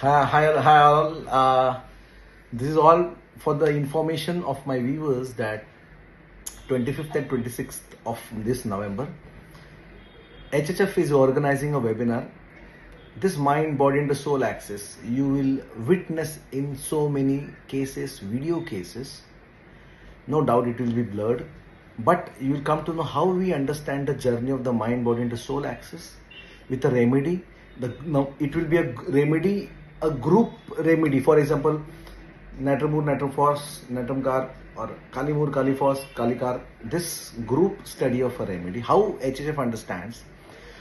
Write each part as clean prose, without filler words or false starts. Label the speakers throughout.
Speaker 1: Hi all. This is all for the information of my viewers that 25th and 26th of this November, HHF is organizing a webinar. This mind, body and the soul axis, you will witness in so many cases, video cases. No doubt it will be blurred, but you will come to know how we understand the journey of the mind, body and the soul axis with a remedy. It will be a remedy, a group remedy. For example, Natramur, Natramphos, Natramkar or Kalimur, Kalifos, Kalikar. This group study of a remedy, how HHF understands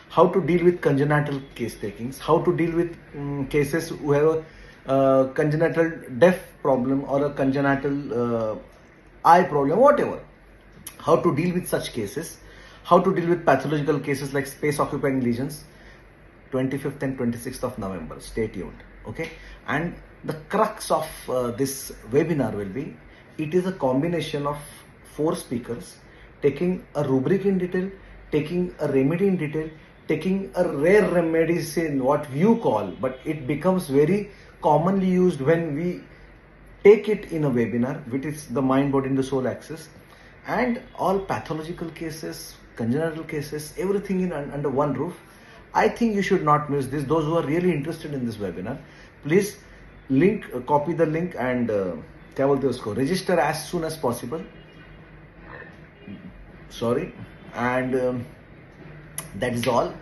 Speaker 1: how to deal with congenital case takings, how to deal with cases who have a congenital deaf problem or a congenital eye problem, whatever. How to deal with such cases, how to deal with pathological cases like space occupying lesions. 25th and 26th of November. Stay tuned. Okay. And the crux of this webinar will be, it is a combination of 4 speakers taking a rubric in detail, taking a remedy in detail, taking a rare remedies in what you call, but it becomes very commonly used when we take it in a webinar, which is the mind, body and the soul axis, and all pathological cases, congenital cases, everything in under one roof. I think you should not miss this. Those who are really interested in this webinar, please copy the link and क्या बोलते हैं उसको, register as soon as possible. Sorry, and that is all.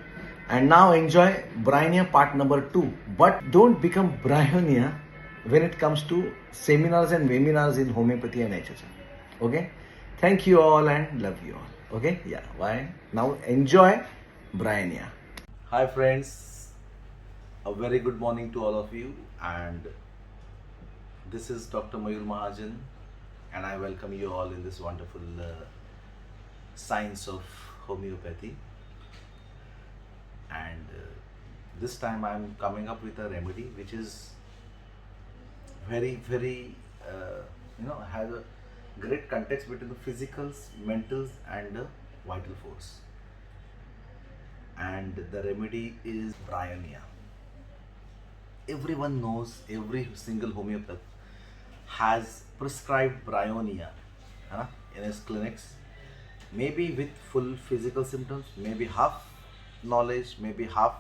Speaker 1: And now enjoy Bryonia part number 2. But don't become Bryonia when it comes to seminars and webinars in homeopathy and HHF. Okay? Thank you all and love you all. Okay? Yeah. Bye. Now enjoy Bryonia. Hi friends, a very good morning to all of you, and this is Dr. Mayur Mahajan, and I welcome you all in this wonderful science of homeopathy. And this time I am coming up with a remedy which is very has a great context between the physicals, mentals and the vital force. And the remedy is Bryonia. Everyone knows, every single homeopath has prescribed Bryonia in his clinics, maybe with full physical symptoms, maybe half knowledge, maybe half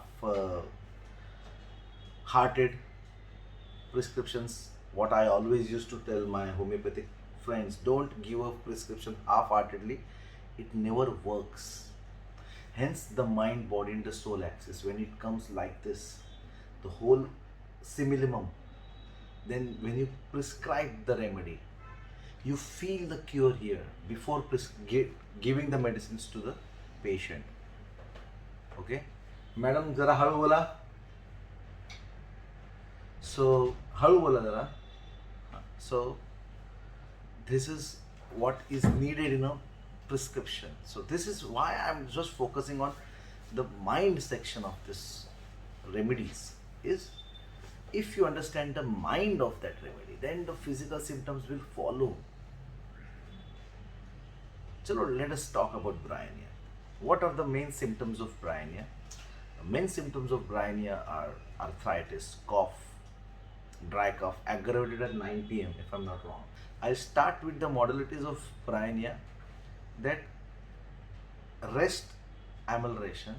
Speaker 1: hearted prescriptions. What I always used to tell my homeopathic friends, don't give a prescription half-heartedly, it never works. Hence the mind, body and the soul axis, when it comes like this, the whole simillimum, then when you prescribe the remedy, you feel the cure here before giving the medicines to the patient. Okay? Madam, zara halu bola. So, halu bola zara. So, this is what is needed in a prescription. So this is why I'm just focusing on the mind section of this remedies. Is if you understand the mind of that remedy, then the physical symptoms will follow. So let us talk about Bryonia. What are the main symptoms of Bryonia? The main symptoms of Bryonia are arthritis, cough, dry cough, aggravated at 9 p.m. if I'm not wrong. I'll start with the modalities of Bryonia. That rest amelioration,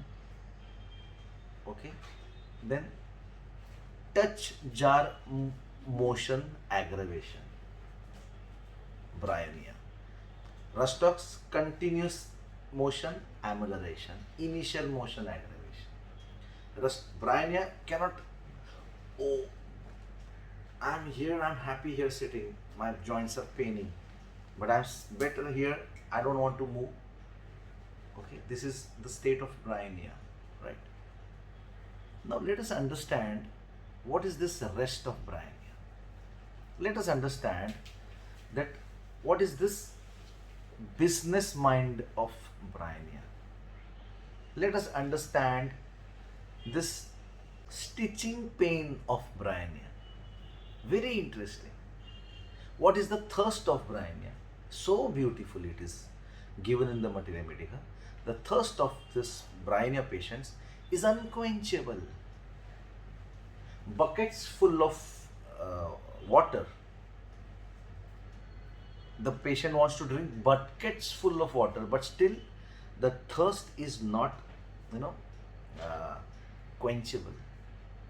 Speaker 1: okay, then touch jar motion aggravation, Bryonia. Rustox continuous motion amelioration, initial motion aggravation. Bryonia cannot, oh, I'm here, I'm happy here sitting, my joints are paining, but I'm better here, I don't want to move. Okay, this is the state of Bryonia, right? Now let us understand what is this rest of Bryonia. Let us understand that what is this business mind of Bryonia. Let us understand this stitching pain of Bryonia. Very interesting. What is the thirst of Bryonia? So beautiful it is given in the materia medica. The thirst of this Bryonia patients is unquenchable. buckets full of water. The patient wants to drink buckets full of water, but still the thirst is not, you know, uh, quenchable.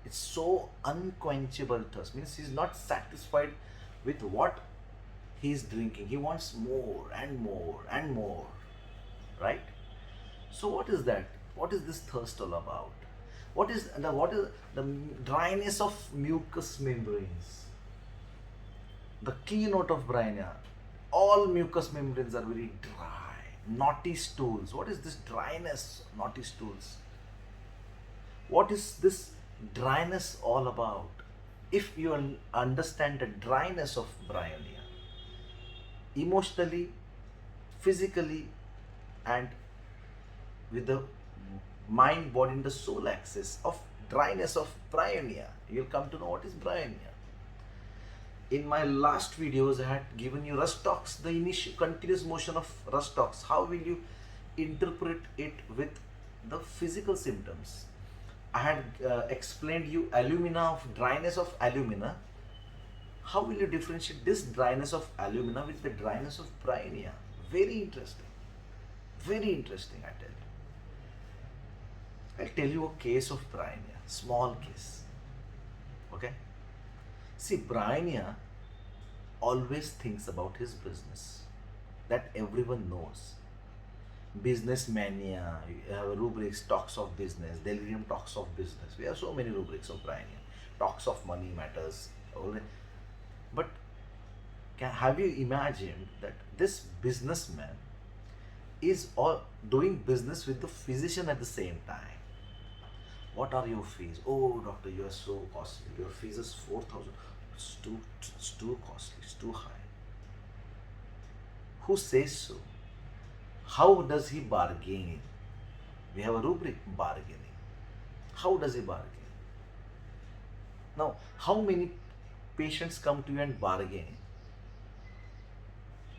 Speaker 1: It's so unquenchable thirst. Means he's not satisfied with what he's drinking. He wants more and more and more, right? So what is that? What is this thirst all about? What is the dryness of mucous membranes? The keynote of Bryonia. All mucous membranes are very dry, knotty stools. What is this dryness, knotty stools? What is this dryness all about? If you understand the dryness of Bryonia, emotionally, physically, and with the mind, body, and the soul axis of dryness of Bryonia, you'll come to know what is Bryonia. In my last videos, I had given you rust talks, the initial continuous motion of rust talks. How will you interpret it with the physical symptoms? I had explained you alumina of dryness of alumina. How will you differentiate this dryness of alumina with the dryness of Bryonia? Very interesting. Very interesting, I tell you. I'll tell you a case of Bryonia, small case. Okay? See, Bryonia always thinks about his business. That everyone knows. Business mania, you have rubrics, talks of business, delirium talks of business. We have so many rubrics of Bryonia. Talks of money matters. But have you imagined that this businessman is all doing business with the physician at the same time? What are your fees? Oh, doctor, you are so costly. Your fees is 4,000. It's too costly. It's too high. Who says so? How does he bargain? We have a rubric, bargaining. How does he bargain? Now, how many patients come to you and bargain?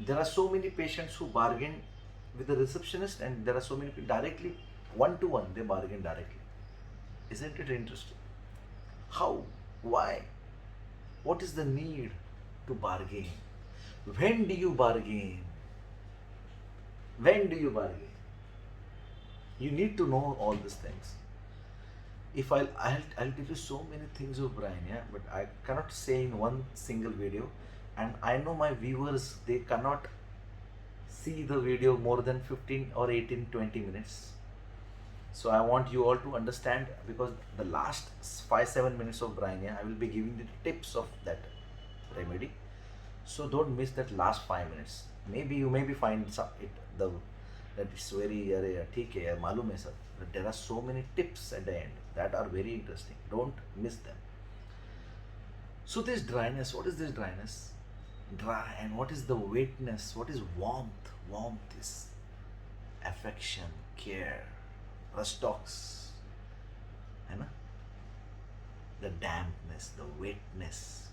Speaker 1: There are so many patients who bargain with the receptionist, and there are so many directly, one-to-one, they bargain directly. Isn't it interesting? How? Why? What is the need to bargain? When do you bargain? When do you bargain? You need to know all these things. If I'll tell you so many things of Bryonia, but I cannot say in one single video. And I know my viewers, they cannot see the video more than 15 or 18, 20 minutes. So I want you all to understand, because the last 5-7 minutes of Bryonia, I will be giving the tips of that remedy. So don't miss that last 5 minutes. Maybe you maybe find that it's very theek hai, malum hai sir. But there are so many tips at the end that are very interesting. Don't miss them. So this dryness, what is this dryness? Dry, and what is the wetness? What is warmth? Warmth is affection, care, rustox, the dampness, the wetness.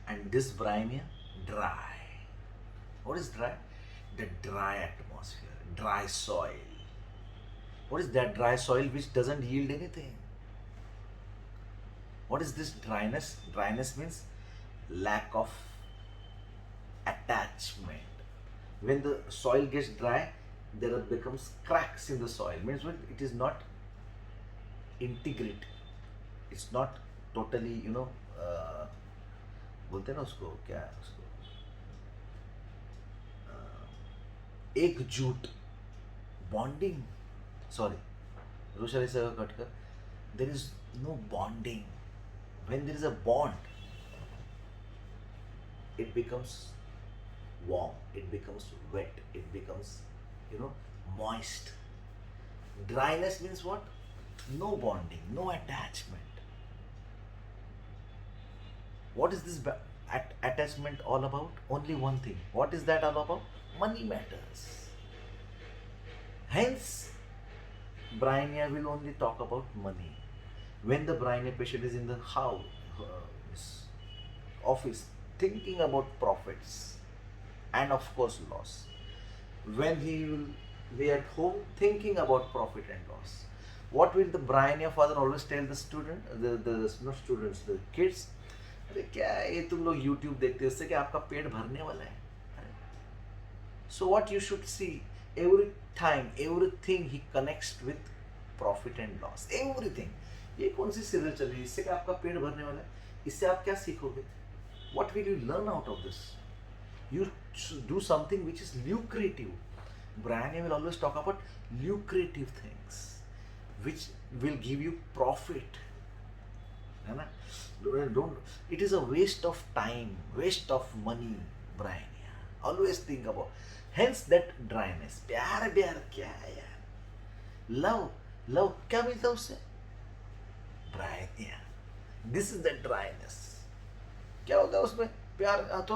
Speaker 1: And this Bryonia, dry. What is dry? The dry atmosphere, dry soil. What is that dry soil which doesn't yield anything? What is this dryness? Dryness means lack of attachment. When the soil gets dry, there becomes cracks in the soil. Means what? It is not integrate. It's not totally, बोलते हैं ना उसको, क्या है उसको, एकजुट, bonding. Sorry, Roshari Saga Katkar. There is no bonding. When there is a bond, it becomes warm, it becomes wet, it becomes, moist. Dryness means what? No bonding, no attachment. What is this attachment all about? Only one thing. What is that all about? Money matters. Hence, Bryonia will only talk about money. When the Bryonia patient is in the house, office, thinking about profits and of course loss. When he will be at home, thinking about profit and loss. what will the Bryonia father always tell the student, the not students, the kids? अरे क्या ये तुम लोग YouTube देखते हो, इससे क्या आपका पेट भरने वाला है? So what you should see, every time, everything he connects with profit and loss, everything. ये कौन सी सीरियल चल रही है, इससे क्या आपका पेट भरने वाला है? इससे आप क्या सीखोगे? What will you learn out of this? You should do something which is lucrative. Bryonia will always talk about lucrative things which will give you profit. है ना? Don't. It is a waste of time, waste of money. Bryonia always think about. Hence that dryness. प्यार क्या है यार? Love क्या मिलता है उससे? Bryonia. This is the dryness. क्या होता है उसमें? प्यार तो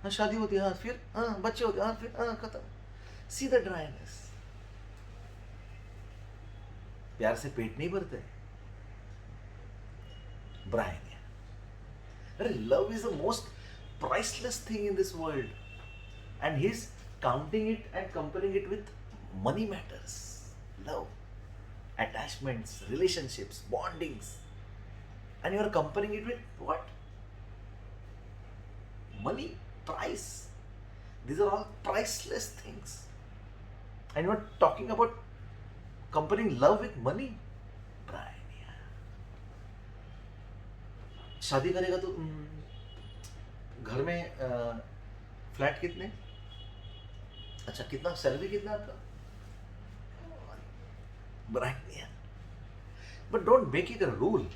Speaker 1: हाँ शादी होती है, हाँ फिर हाँ बच्चे होते हैं, हाँ फिर हाँ खत्म. See the dryness. प्यार से पेट नहीं भरते. Bryonia. Love is the most priceless thing in this world, and he's counting it and comparing it with money matters. Love, attachments, relationships, bondings, and you are comparing it with what? Money, price. These are all priceless things, and you are talking about comparing love with money. Bryonia. शादी करेगा तो घर में flat कितने, अच्छा कितना salary कितना आपका? Bryonia. But don't make it a rule,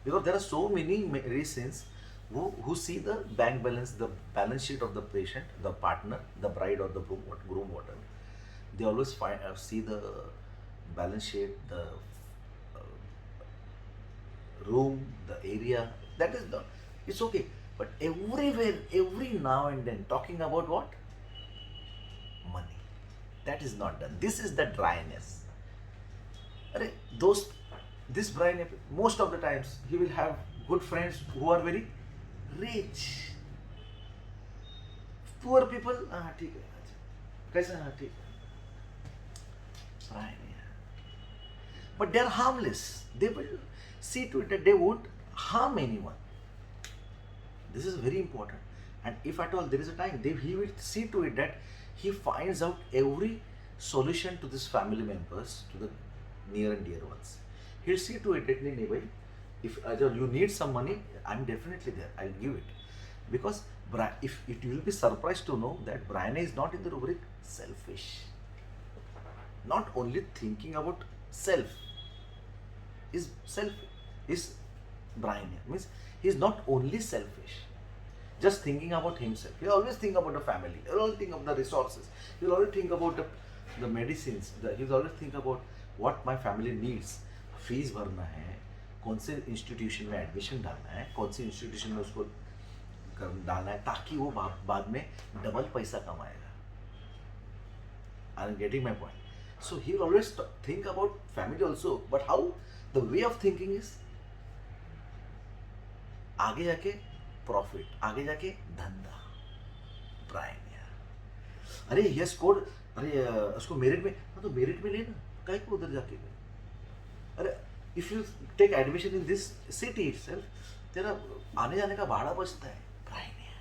Speaker 1: because there are so many reasons who see the bank balance, the balance sheet of the patient, the partner, the bride or the groom, whatever. They always see the balance sheet, the room, the area. That is the, it's okay. But everywhere, every now and then, talking about what? Money. That is not done. This is the dryness. This Bryonia, most of the times, he will have good friends who are very rich. Poor people, ठीक है, कैसा ठीक है. Bryonia. But they are harmless. They will see to it that they won't harm anyone. This is very important. And if at all there is a time, he will see to it that he finds out every solution to these family members, to the near and dear ones. He'll see to it that, if you need some money, I'm definitely there. I'll give it. Because if you will be surprised to know that Bryonia is not in the rubric selfish. Not only thinking about self. Is Bryonia. Means he is not only selfish, just thinking about himself. He will always think about the family. He will always think of the resources. He will always think about the medicines. He will always think about what my family needs. Fees भरना है, कौन से institution में admission डालना है, कौन से institution में उसको डालना है, ताकि वो बाद में डबल पैसा कमाएगा. I am getting my point. So he will always think about family also, but how the way of thinking is आगे जाके प्रॉफिट, आगे जाके धंधा. Bryonia. अरे ये स्कोर, अरे उसको मेरिट में, तो मेरिट में लेना, कहीं को उधर जाके. अरे if you take admission in this city itself, तेरा आने जाने का भाड़ा बचता है. Bryonia.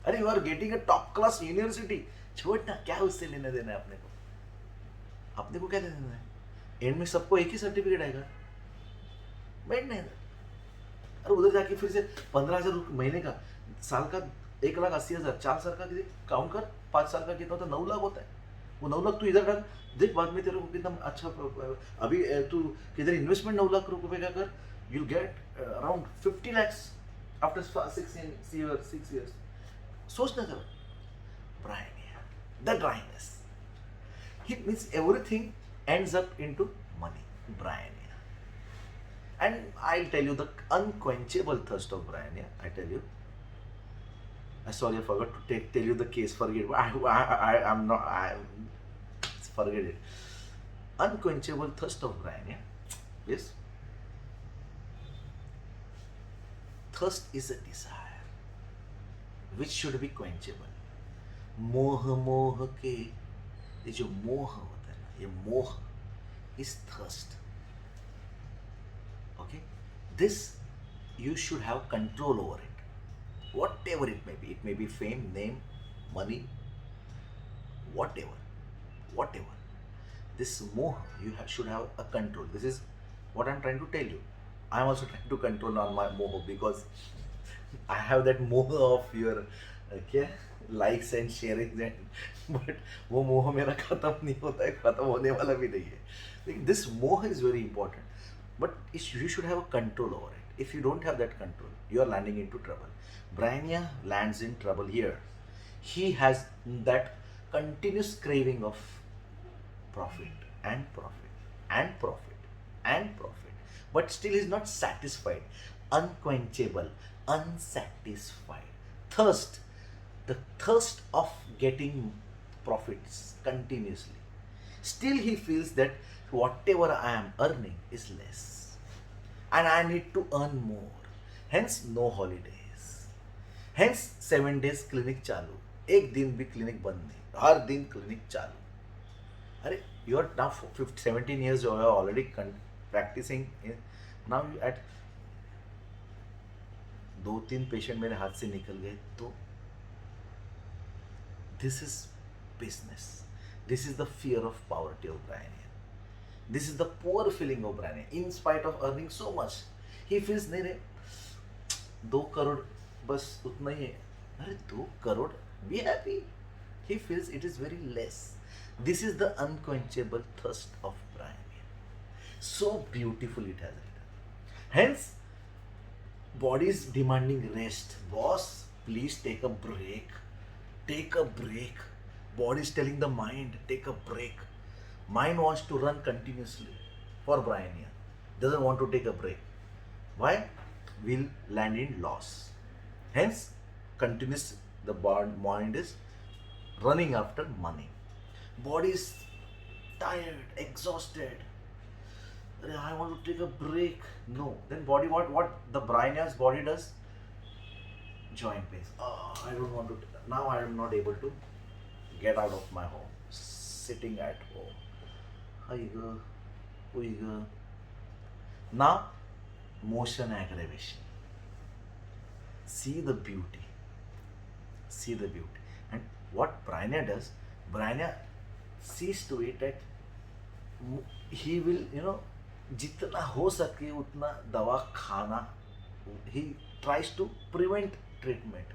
Speaker 1: अरे you are getting a top class university, छोड़ना, क्या उससे लेना देना है अपने को? अपने को क्या लेना देना है? एंड में सबको एक ही सर्टिफिकेट आएगा, बैठना है. अरे उधर जाके फिर से 15,000 महीने का, साल का 1,80,000, 4 साल का काउंट कर, 5 साल का कितना होता है? 9 लाख होता है. वो 9 लाख तू इधर डाल, देख बाद में तेरे को कितना अच्छा. अभी तू किधर इन्वेस्टमेंट 9 लाख रुपए का कर, you get around 50 lakhs after 6 years. सोचना जरा. Bryonia. The dryness. It means everything ends up into money. Bryonia. And I'll tell you the unquenchable thirst of Bryonia. I tell you. Sorry, I forgot to tell you the case. Forget it. I'm not. Forget it. Unquenchable thirst of Bryonia. Yes. Thirst is a desire which should be quenchable. मोह के, ये जो मोह होता है ना, ये मोह is thirst. Okay, this you should have control over it, whatever it may be. It may be fame, name, money, whatever. This moha, should have a control. This is what I'm trying to tell you. I'm also trying to control on my moha, because I have that moha of your क्या likes and sharing and but वो मोह मेरा खत्म नहीं होता है, खत्म होने वाला भी नहीं है. This moha is very important, but you should have a control over it. If you don't have that control, you are landing into trouble. Bryonia lands in trouble here. He has that continuous craving of profit and profit and profit and profit, but still is not satisfied. Unquenchable, unsatisfied. Thirst, the thirst of getting profits continuously. Still, he feels that whatever I am earning is less and I need to earn more. Hence, no holidays. Hence, 7 days clinic चालू. एक दिन भी clinic बंद नहीं, हर दिन clinic चालू. अरे, you are now 17 years old, you are already practicing. Now you at 2-3 patient मेरे हाथ से निकल गए तो this is business. This is the fear of poverty of Bryonia. This is the poor feeling of Bryonia. In spite of earning so much, he feels नहीं रे 2 करोड़ बस उतना ही है. अरे 2 crore, be happy. He feels it is very less. This is the unquenchable thirst of Bryonia. So beautiful it has written. Hence, body is demanding rest. Boss, please take a break. Take a break. Body is telling the mind, take a break. Mind wants to run continuously for Bryonia. Doesn't want to take a break. Why? Will land in loss. Hence, continuous, the mind is running after money. Body is tired, exhausted. I want to take a break. No. Then body, what the Bryonia's body does? Joint pains. Oh, I don't want to. Now I am not able to get out of my home. Sitting at home. Now, motion aggravation. See the beauty. See the beauty. And what Bryonia does, Bryonia sees to it that he will, जितना हो सके उतना दवा खाना. He tries to prevent treatment.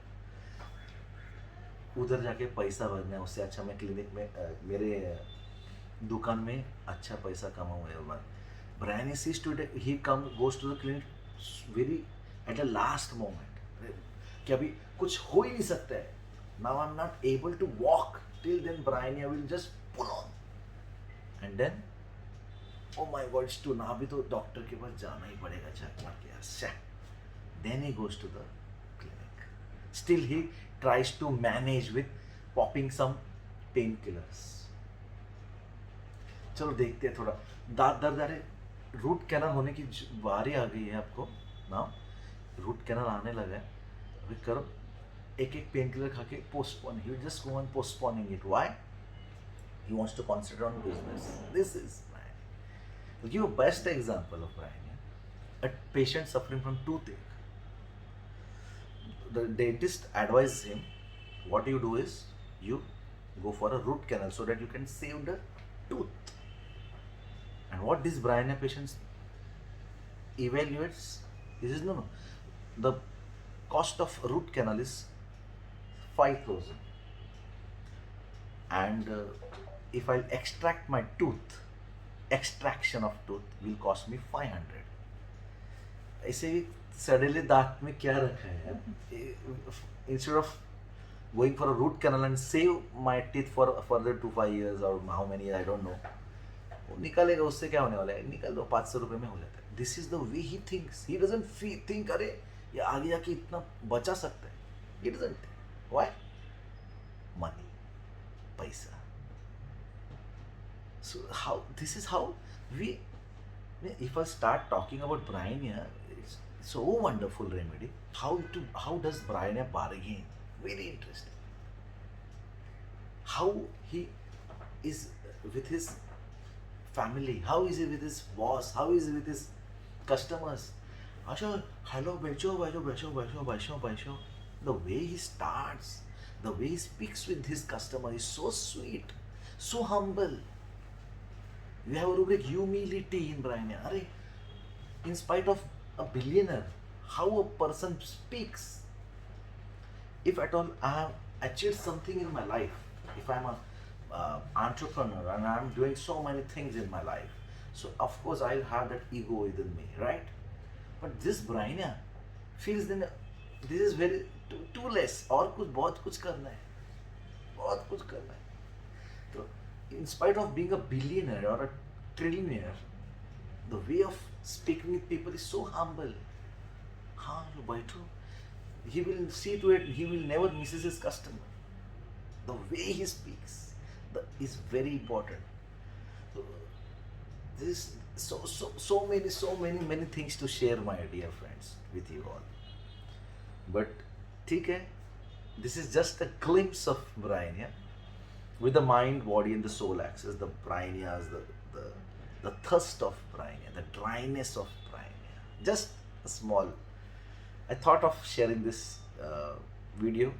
Speaker 1: उधर जाके पैसा भरना है, उससे अच्छा मैं क्लिनिक में मेरे दुकान में अच्छा पैसा कमाऊंगा. Bryonia sees to it, he goes to the clinic very at the last moment. कि अभी कुछ हो ही नहीं सकता है. Now I'm not able to walk. Till then Bryonia will just pull on. And then, oh my God, it's too. ना अभी तो डॉक्टर के पास जाना ही पड़ेगा चेक करके. Then he goes to the clinic. Still he tries to manage with popping some painkillers. चलो देखते हैं थोड़ा. दांत दर्द, अरे रूट कैनल होने की बारी आ गई है आपको ना. रूट कैनल आने लगा है. अभी करो एक पेन किलर खा के postpone. He will just go on postponing it. Why? He wants to concentrate on business. This is Bryonia. I'll give a best example of Bryonia. A patient suffering from toothache. The dentist advises him, what you do is you go for a root canal so that you can save the tooth. And what this Bryonia patient evaluates, he says no. The cost of root canal is 5,000. And if I extract my tooth, extraction of tooth will cost me 500. ऐसे he suddenly दांत में क्या रखा है. Instead of going for a root canal and save my teeth for further 2-5 years or how many years I don't know, वो निकालेगा, उससे क्या होने वाला है. निकाल दो, 500 रुपये में हो जाता है. This is the way he thinks. He doesn't think अरे ये आगे आके इतना बचा सकता है. He doesn't think. Why? Money, पैसा. So this is how we. If I start talking about Bryonia, it's so wonderful remedy. How does Bryonia bargain? Very interesting. How he is with his family. How is he with his boss? How is he with his customers. Asha, hello, becho, becho, becho, becho, becho, becho. The way he starts, the way he speaks with his customer is so sweet, so humble. We have a rubric humility in Bryonia. Arey, in spite of a billionaire, how a person speaks. If at all I have achieved something in my life, if I'm a entrepreneur and I'm doing so many things in my life, so of course I'll have that ego within me, right? But this Bryonia feels then this is very too less. और कुछ बहुत कुछ करना है, बहुत कुछ करना है. So, in spite of being a billionaire or a trillionaire, the way of speaking with people is so humble. हाँ लो बैठो. He will see to it, he will never misses his customer. The way he speaks is very important. So, this is so many things to share, my dear friends, with you all. But ठीक है, this is just a glimpse of Bryonia with the mind, body, and the soul axis. The Bryonias, the thirst of Bryonia, the dryness of Bryonia. Just a small. I thought of sharing this video.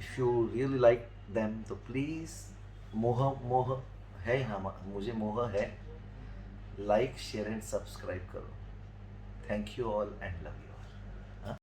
Speaker 1: If you really like them, so please, मोह है, हम मुझे मोह है. Like, share, and subscribe करो. Thank you all and love you.